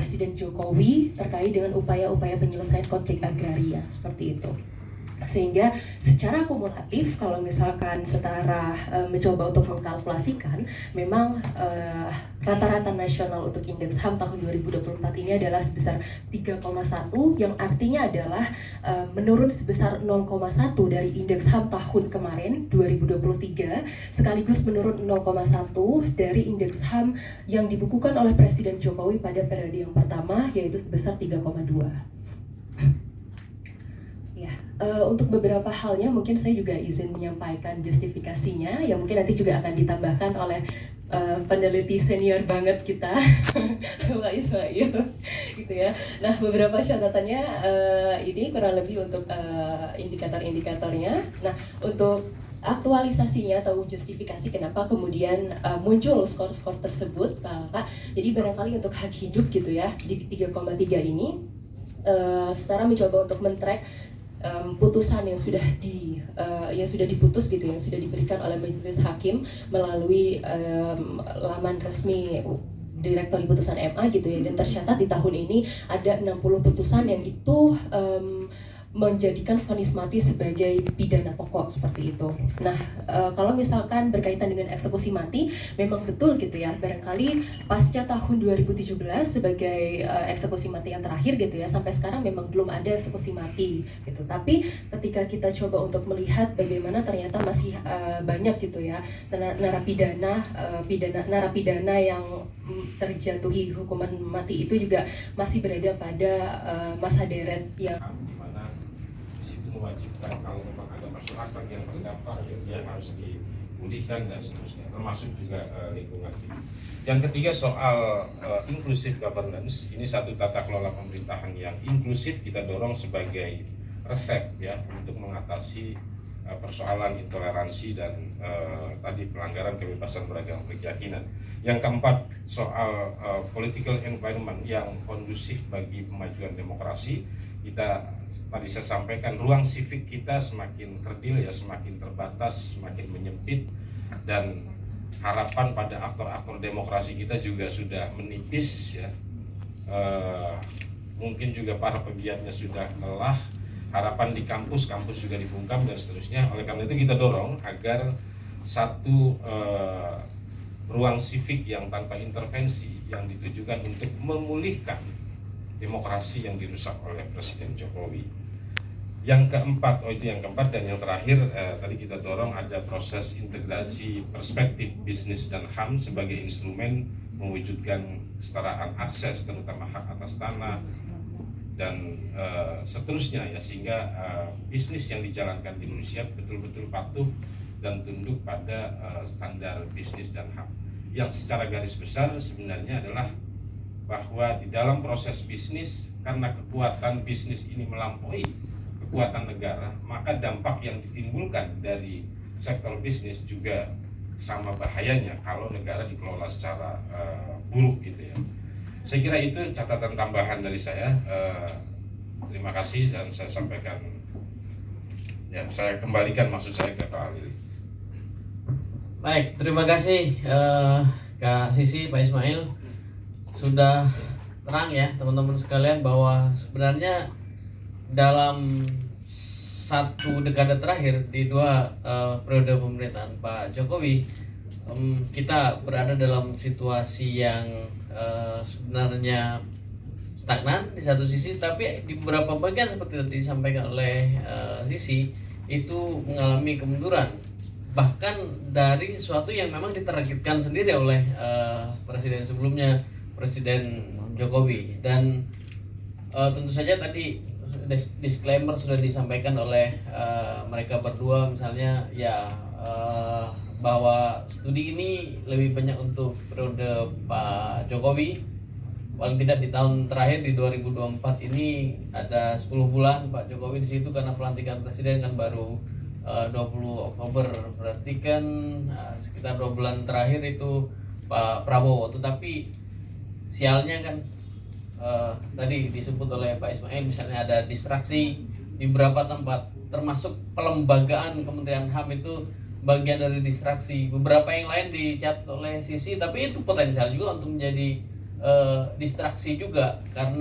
Presiden Jokowi terkait dengan upaya-upaya penyelesaian konflik agraria seperti itu. Sehingga secara kumulatif kalau misalkan setara mencoba untuk mengkalkulasikan, memang rata-rata nasional untuk indeks HAM tahun 2024 ini adalah sebesar 3,1, yang artinya adalah menurun sebesar 0,1 dari indeks HAM tahun kemarin 2023, sekaligus menurun 0,1 dari indeks HAM yang dibukukan oleh Presiden Jokowi pada periode yang pertama, yaitu sebesar 3,2. Untuk beberapa halnya mungkin saya juga izin menyampaikan justifikasinya, yang mungkin nanti juga akan ditambahkan oleh peneliti senior banget kita, Pak Ismail, gitu ya. Nah, beberapa catatannya ini kurang lebih untuk indikator-indikatornya. Nah, untuk aktualisasinya atau justifikasi kenapa kemudian muncul skor-skor tersebut, Pak. Jadi barangkali untuk hak hidup gitu ya, di 3,3 ini setara mencoba untuk men-track putusan yang sudah diputus gitu, yang sudah diberikan oleh majelis hakim melalui laman resmi Direktori Putusan MA gitu ya, dan tercatat di tahun ini ada 60 putusan yang itu menjadikan vonis mati sebagai pidana pokok seperti itu. Nah, kalau misalkan berkaitan dengan eksekusi mati, memang betul gitu ya, barangkali pasca tahun 2017 sebagai eksekusi mati yang terakhir gitu ya, sampai sekarang memang belum ada eksekusi mati gitu. Tapi ketika kita coba untuk melihat bagaimana ternyata masih banyak gitu ya narapidana yang terjatuhi hukuman mati itu juga masih berada pada masa deret yang mewajibkan kalau memang ada masyarakat yang terdampak yang harus dipulihkan dan seterusnya, termasuk juga lingkungan hidup. Yang ketiga soal inclusive governance, ini satu tata kelola pemerintahan yang inklusif kita dorong sebagai resep ya untuk mengatasi persoalan intoleransi dan tadi pelanggaran kebebasan beragama berkeyakinan. Yang keempat soal political environment yang kondusif bagi pemajuan demokrasi. Kita tadi saya sampaikan ruang sivik kita semakin kerdil ya, semakin terbatas, semakin menyempit, dan harapan pada aktor-aktor demokrasi kita juga sudah menipis ya. Mungkin juga para pegiatnya sudah lelah, harapan di kampus juga dibungkam dan seterusnya. Oleh karena itu kita dorong agar satu ruang sivik yang tanpa intervensi, yang ditujukan untuk memulihkan demokrasi yang dirusak oleh Presiden Jokowi. Yang keempat, dan yang terakhir tadi kita dorong ada proses integrasi perspektif bisnis dan HAM sebagai instrumen mewujudkan kesetaraan akses terutama hak atas tanah dan seterusnya ya, sehingga bisnis yang dijalankan di Indonesia betul-betul patuh dan tunduk pada standar bisnis dan HAM. Yang secara garis besar sebenarnya adalah bahwa di dalam proses bisnis, karena kekuatan bisnis ini melampaui kekuatan negara, maka dampak yang ditimbulkan dari sektor bisnis juga sama bahayanya kalau negara dikelola secara buruk gitu ya. Saya kira itu catatan tambahan dari saya. Terima kasih dan saya sampaikan ya, saya kembalikan maksud saya ke Pak Ali. Baik, terima kasih Kak Sisi, Pak Ismail. Sudah terang ya teman-teman sekalian bahwa sebenarnya dalam satu dekade terakhir di dua periode pemerintahan Pak Jokowi, kita berada dalam situasi yang sebenarnya stagnan di satu sisi, tapi di beberapa bagian seperti tadi disampaikan oleh Sisi itu mengalami kemunduran, bahkan dari sesuatu yang memang ditargetkan sendiri oleh presiden sebelumnya, Presiden Jokowi. Dan tentu saja tadi disclaimer sudah disampaikan oleh mereka berdua, misalnya ya bahwa studi ini lebih banyak untuk periode Pak Jokowi, paling tidak di tahun terakhir di 2024 ini ada 10 bulan Pak Jokowi di situ karena pelantikan presiden kan baru 20 Oktober, berarti kan sekitar 2 bulan terakhir itu Pak Prabowo. Tetapi sialnya kan tadi disebut oleh Pak Ismail, misalnya ada distraksi di beberapa tempat, termasuk pelembagaan Kementerian HAM itu bagian dari distraksi. Beberapa yang lain dicatat oleh Sisi, tapi itu potensial juga untuk menjadi distraksi juga karena